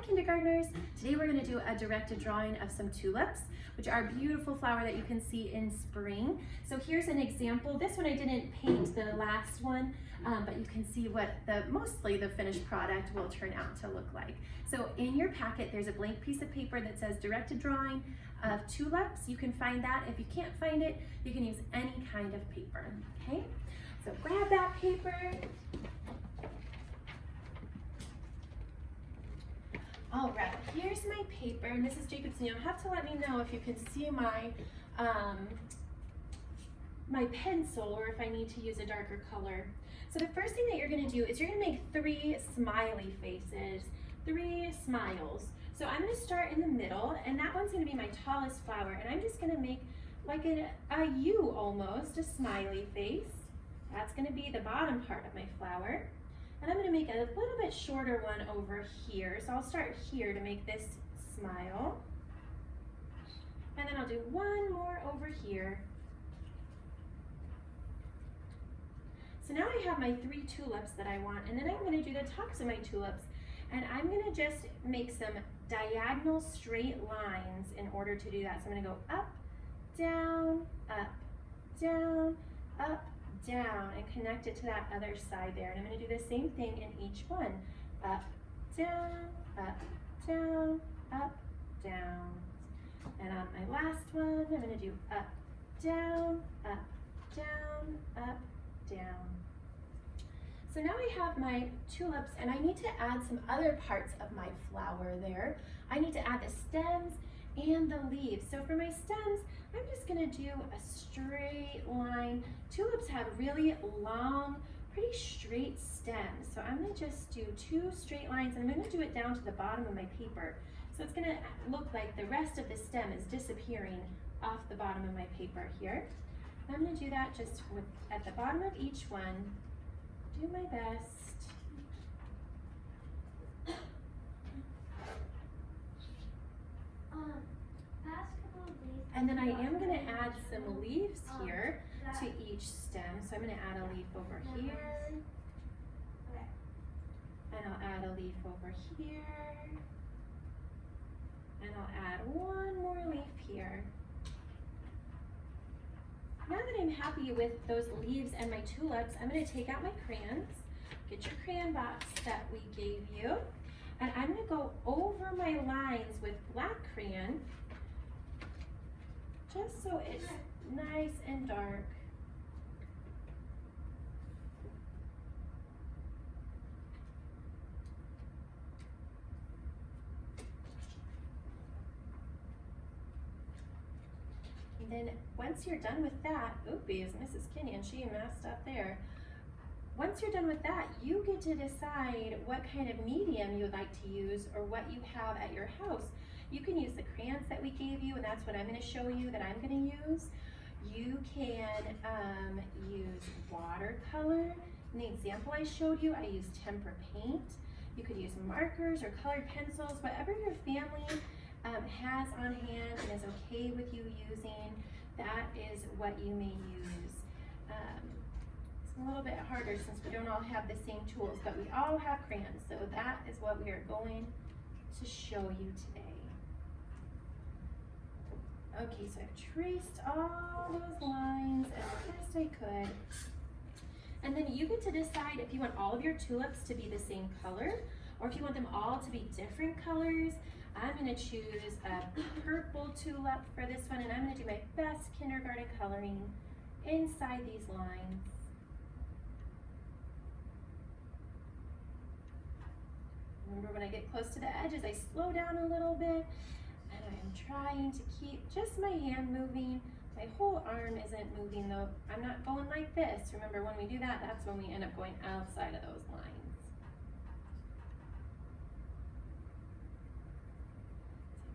kindergartners. Today we're going to do a directed drawing of some tulips, which are a beautiful flower that you can see in spring. So here's an example. This one I didn't paint the last one, but you can see what mostly the finished product will turn out to look like. So in your packet there's a blank piece of paper that says directed drawing of tulips. You can find that. If you can't find it, you can use any kind of paper, okay? So grab that paper. All right, here's my paper, and this is Jacobson. You'll have to let me know if you can see my my pencil, or if I need to use a darker color. So the first thing that you're gonna do is you're gonna make 3 smiley faces, 3 smiles. So I'm gonna start in the middle, and that one's gonna be my tallest flower, and I'm just gonna make like a U almost, a smiley face. That's gonna be the bottom part of my flower. And I'm going to make a little bit shorter one over here. So I'll start here to make this smile. And then I'll do one more over here. So now I have my 3 tulips that I want, and then I'm going to do the tops of my tulips. And I'm going to just make some diagonal straight lines in order to do that. So I'm going to go up, down, up, down, up, down, and connect it to that other side there. And I'm going to do the same thing in each one. Up, down, up, down, up, down. And on my last one, I'm going to do up, down, up, down, up, down. So now I have my tulips, and I need to add some other parts of my flower there. I need to add the stems and the leaves. So for my stems, I'm just gonna do a straight line. Tulips have really long, pretty straight stems. So I'm gonna just do 2 straight lines, and I'm gonna do it down to the bottom of my paper. So it's gonna look like the rest of the stem is disappearing off the bottom of my paper here. And I'm gonna do that just at the bottom of each one. Do my best. And then I am going to add some leaves here to each stem. So I'm going to add a leaf over here. And I'll add a leaf over here. And I'll add one more leaf here. Now that I'm happy with those leaves and my tulips, I'm going to take out my crayons. Get your crayon box that we gave you. And I'm going to go over my lines with black crayon, just so it's nice and dark. And then once you're done with that, oopie, is Mrs. Kinyon, she messed up there. Once you're done with that, you get to decide what kind of medium you would like to use, or what you have at your house. You can use the crayons that we gave you, and that's what I'm going to show you that I'm going to use. You can use watercolor. In the example I showed you, I used tempera paint. You could use markers or colored pencils, whatever your family has on hand and is okay with you using, that is what you may use. It's a little bit harder since we don't all have the same tools, but we all have crayons, so that is what we are going to show you today. Okay, so I've traced all those lines as best I could. And then you get to decide if you want all of your tulips to be the same color, or if you want them all to be different colors. I'm going to choose a purple tulip for this one, and I'm going to do my best kindergarten coloring inside these lines. Remember, when I get close to the edges, I slow down a little bit, and I am trying to keep just my hand moving. My whole arm isn't moving though. I'm not going like this. Remember, when we do that, that's when we end up going outside of those lines.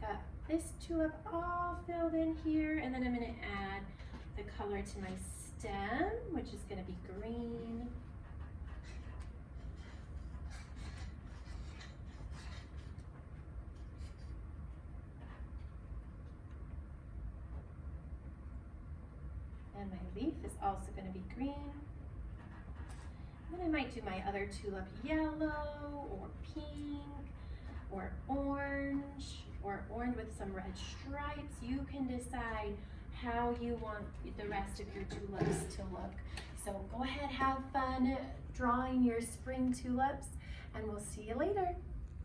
So I got this tulip all filled in here, and then I'm going to add the color to my stem, which is going to be green. And my leaf is also going to be green. And then I might do my other tulip yellow or pink. or orange with some red stripes. You can decide how you want the rest of your tulips to look. So go ahead, have fun drawing your spring tulips, and we'll see you later.